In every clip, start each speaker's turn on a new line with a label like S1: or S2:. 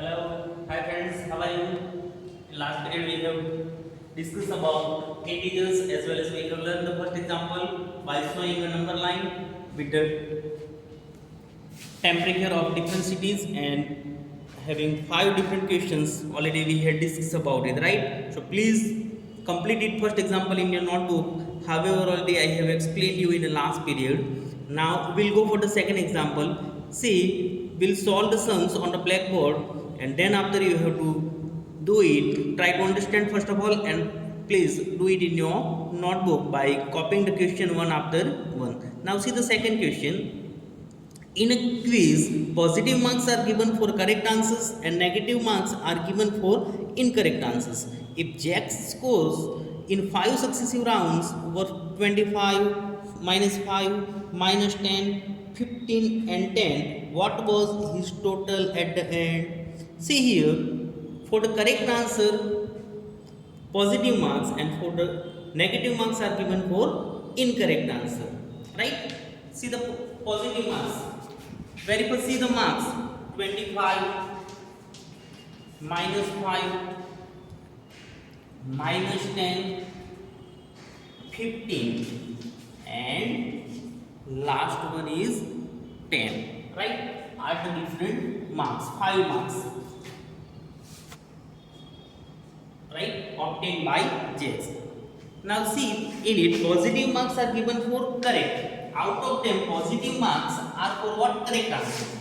S1: Hello, hi friends, how are you? In last period we have discussed about integers as well as we have learned the first example by showing a number line with the temperature of different cities and having five different questions. Already we had discussed about it, right? So please complete it first example in your notebook. However, already I have explained you in the last period. Now we'll go for the second example. See, we'll solve the sums on the blackboard, and then after you have to do it. Try to understand first of all, and please do it in your notebook by copying the question one after one. Now see the second question. In a quiz, positive marks are given for correct answers and negative marks are given for incorrect answers. If Jack scores in 5 successive rounds over 25, minus 5, minus 10, 15, and 10, what was his total at the end? See here, for the correct answer, positive marks, and for the negative marks are given for incorrect answer, right? See the positive marks. Very first see the marks. 25, minus 5, minus 10, 15, and last one is 10, right? Are the different marks, 5 marks, right, obtained by Jets. Now see, in it positive marks are given for correct. Out of them, positive marks are for what? Correct answer.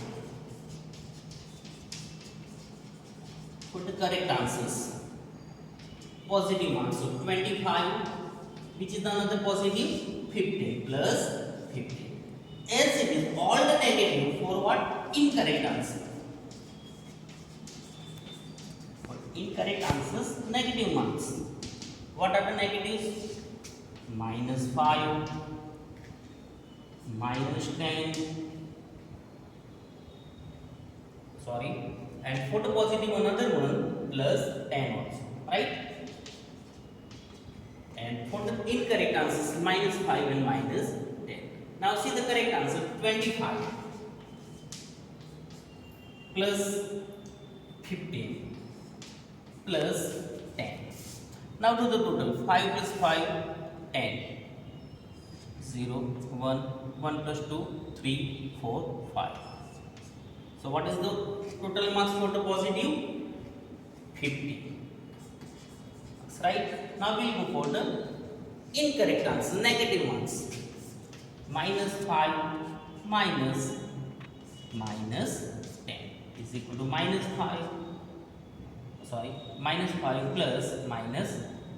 S1: For the correct answers, positive marks. So 25, which is another positive, 15 plus 15. Else it is all the negative for what? Incorrect answer. For incorrect answers, negative marks. What are the negatives? Minus 5, minus 10, sorry, and for the positive another one plus 10 also, right? And for the incorrect answers, minus 5 and minus 10. Now see the correct answer, 25 plus 15 plus 10. Now do the total, 5 plus 5, 10. 0, 1, 1 plus 2, 3, 4, 5. So what is the total marks for the positive? 50. That's right. Now we will go for the incorrect answer, negative marks. Minus 5 minus 10 is equal to minus 5. Sorry, minus 5 plus minus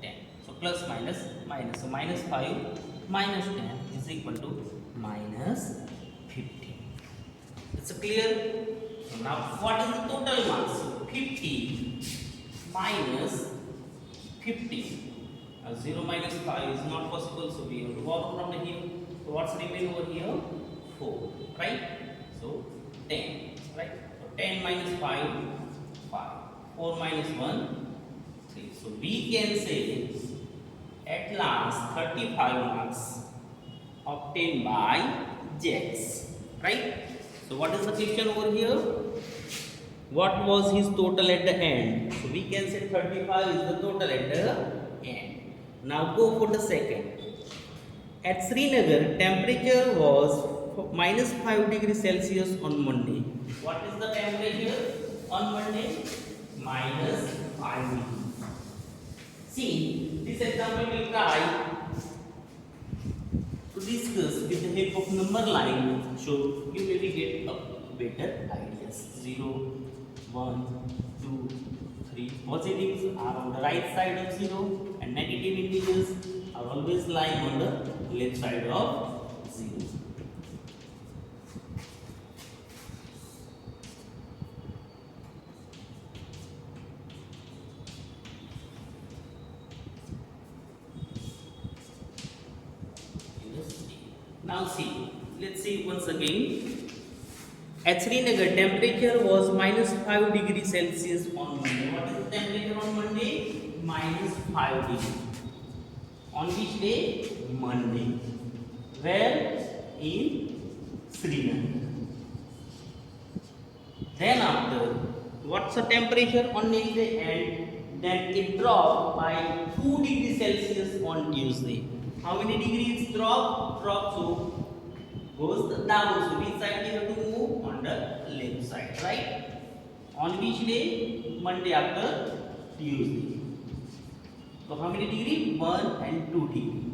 S1: 10. So plus minus minus. So minus 5 minus 10 is equal to minus 15. It's clear? So now what is the total marks? So 50 minus 15. 0 minus 5 is not possible, so we have to work from the here. So what's remain over here? 4, right? So 10, right? So 10 minus 5, 5. 4 minus 1, 3. So we can say at last 35 marks obtained by Jets, right? So what is the question over here? What was his total at the end? So we can say 35 is the total at the end. Now go for the second. At Srinagar, temperature was minus 5 degrees Celsius on Monday. What is the temperature on Monday? Minus 5 degrees. See, this example will try to discuss with the help of number line, so you maybe get a better ideas. 0, 1, 2, 3. Positives are on the right side of 0 and negative integers are always lying on the left side of 0. Now see, let's see once again. At Srinagar, temperature was minus 5 degrees Celsius on Monday. What is the temperature on Monday? Minus 5 degrees. On which day? Monday. Where? In Srinagar. Then after, what's the temperature on next day, and then it dropped by 2 degrees Celsius on Tuesday. How many degrees drop? So goes down. So which side we have to move? On the left side, right? On which day? Monday after Tuesday. So how many degree? 1 and 2 degree,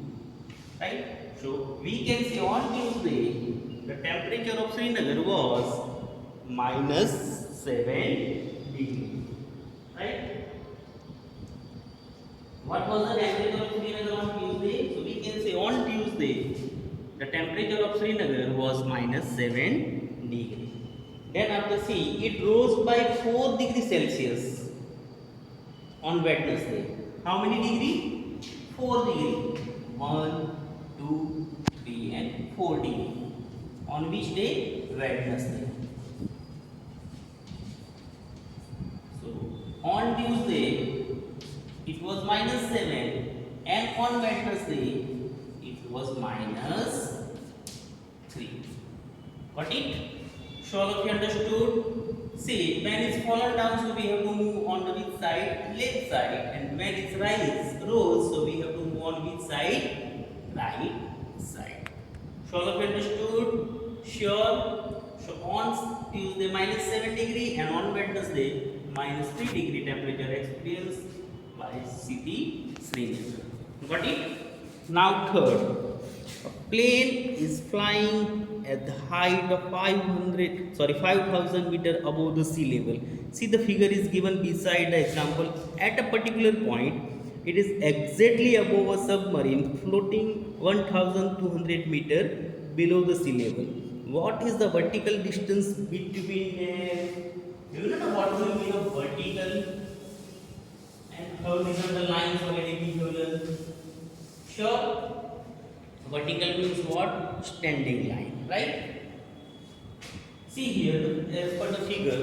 S1: right? So we can say on Tuesday the temperature of Srinagar was -7 degree, right? What was the temperature of Srinagar on Tuesday? So we can say on Tuesday the temperature of Srinagar was -7 degree. Then after see, it rose by 4 degrees Celsius on Wednesday. How many degree? 4 degree. 1, 2, 3 and 4 degree. On which day? Wednesday. So on Tuesday it was -7, and on Wednesday it was -3. Got it? So all of you understood? See, when it's fallen down, so we have to move on the which side? Left side. And when it's rose, so we have to move on which side? Right side. So all of you understood? Sure. So on Tuesday -7 degree, and on Wednesday -3 degree temperature experienced by city Srinagar. Got it? Now third, a plane is flying at the height of 5,000 meter above the sea level. See, the figure is given beside the example. At a particular point, it is exactly above a submarine floating 1,200 meter below the sea level. What is the vertical distance between them? Do you know what will be the vertical and horizontal lines already given? Sure. Vertical means what? Standing line, right? See here, as per the figure,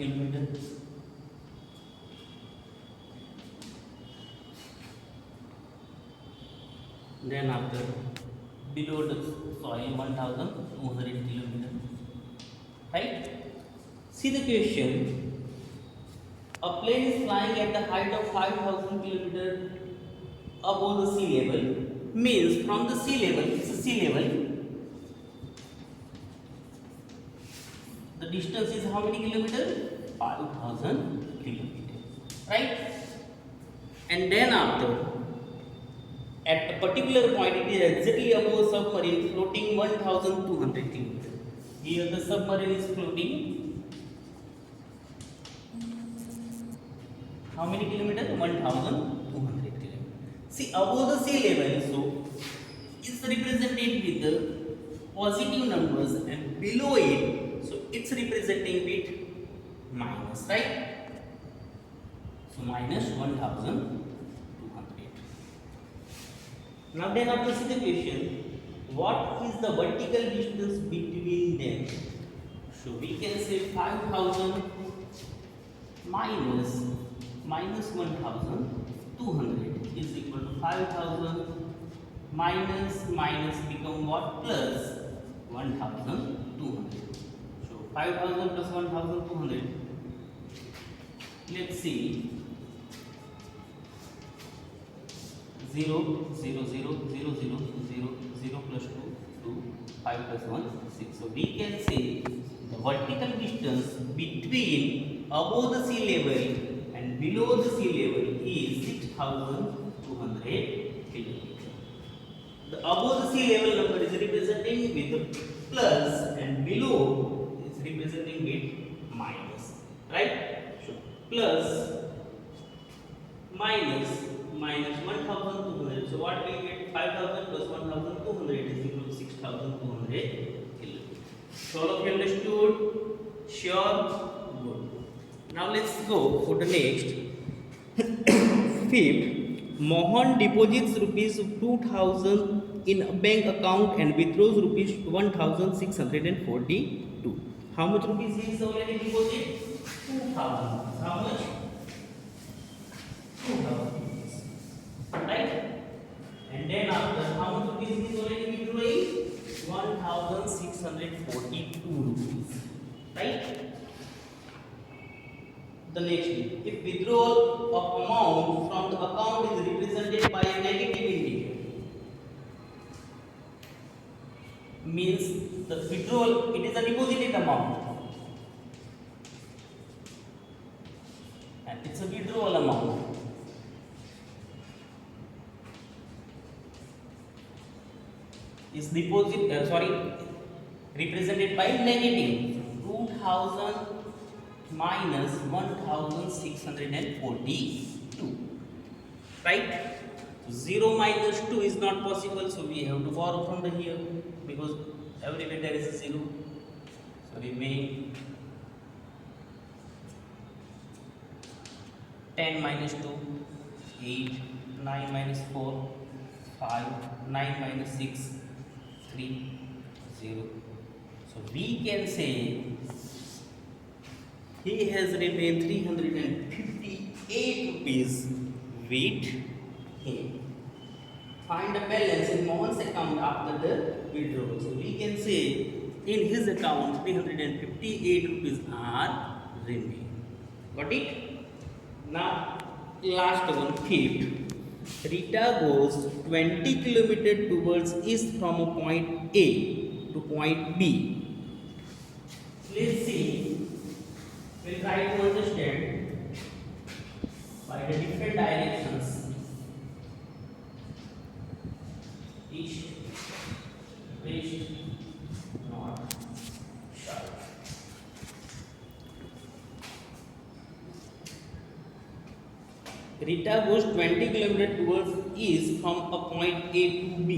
S1: kilometers. Then after below the soil 1,200 kilometers, right? See the question. A plane is flying at the height of 5,000 kilometers above the sea level. Means from the sea level, it's a sea level. The distance is how many kilometers? 5,000 kilometers, right? And then after, at a particular point, it is exactly above a submarine floating 1,200 kilometers. Here the submarine is floating. How many kilometers? 1,200 kilometers. See, above the sea level, so it's represented with the positive numbers, and below it, so it's representing with minus, right? So minus 1,200. Now then after see the question, what is the vertical distance between them? So we can say 5,000 minus 1,200 is equal to 5,000 minus become what? Plus 1,200. So 5,000 plus 1,200. Let's see. 0, 0, 0, 0, 0, 0, 0 plus 2, 2, 5 plus 1, 6. So we can say the vertical distance between above the sea level and below the sea level is 6,200 kilometers. The above the sea level number is representing with the plus, and below is representing with minus, right? So plus minus 1,200. So what we get? 5,000 plus 1,200 is equal to 6,200 kilometers. So all of you understood? Sure? Good. Now let's go for the next. Fifth, Mohan deposits rupees 2,000 in a bank account and withdraws rupees 1,642. How much rupees he is already deposited? 2,000. How much? 2,000. Right? And then the next step. If withdrawal of amount from the account is represented by a negative integer, means the withdrawal, it is a deposited amount and it's a withdrawal amount. Is represented by negative 2000 minus 1642, right? So 0 minus 2 is not possible, so we have to borrow from the here because everywhere there is a 0. So remain 10 minus 2, 8, 9 minus 4, 5, 9 minus 6, 3, 0. So we can say he has remained 358 rupees with him. Find the balance in Mohan's account after the withdrawal. So we can say in his account 358 rupees are remaining. Got it? Now last one, fifth. Rita goes 20 km towards east from a point A to point B. Let's see. We'll try to understand by the different directions. East, west, north, south. Rita goes 20 km towards east from a point A to B.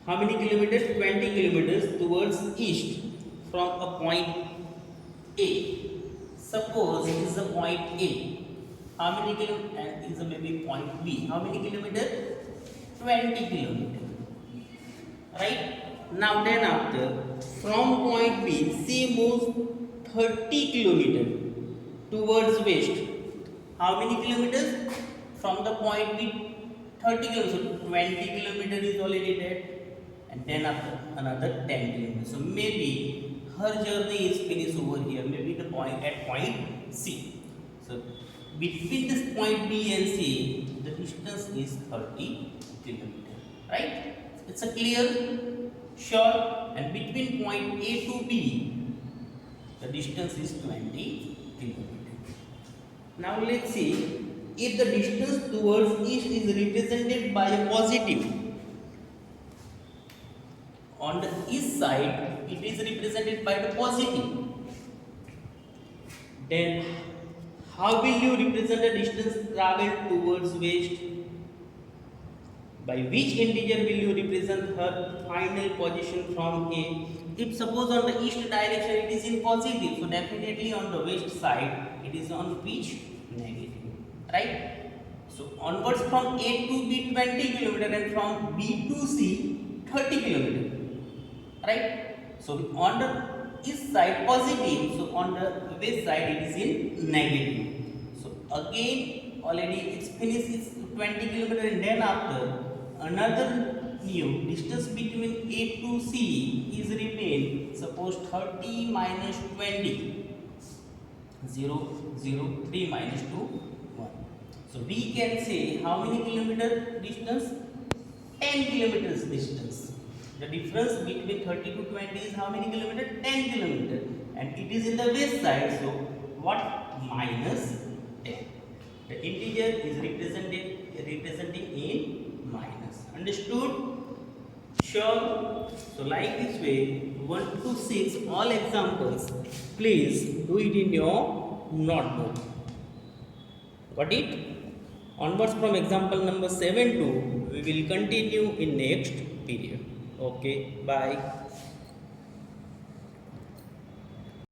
S1: How many kilometers? 20 kilometers towards east from a point A. Suppose it is a point A. How many kilometers? And is a maybe point B. How many kilometers? 20 kilometers. Right? Now then after, from point B, C moves 30 kilometers towards west. How many kilometers? From the point B, 30 kilometers. So 20 kilometers is already dead. And then after another 10 kilometers. So maybe her journey is finished over here. Maybe the point at point C. So between this point B and C, the distance is 30 kilometers. Right? It's a clear, sure. And between point A to B, the distance is 20 kilometers. Now let's see if the distance towards east is represented by a positive. On the east side, it is represented by the positive. Then, how will you represent the distance traveled towards west? By which integer will you represent her final position from A? If suppose on the east direction it is in positive, so definitely on the west side it is on which? Negative. Right? So onwards from A to B 20 km and from B to C 30 km. Right? So on the east side positive, so on the west side it is in negative. So again already it's finished, it's 20 km and then after another new distance between A to C is remain, suppose 30 minus 20, 0, 0, 3 minus 2, 1. So we can say how many kilometer distance? 10 kilometers distance. The difference between 30 to 20 is how many kilometers? 10 kilometers. And it is in the west side, so what? Minus 10. The integer is representing in minus. Understood? Sure. So like this way, 1 to 6, all examples, please do it in your notebook. Got it? Onwards from example number 7 to, we will continue in next period. Okay, bye.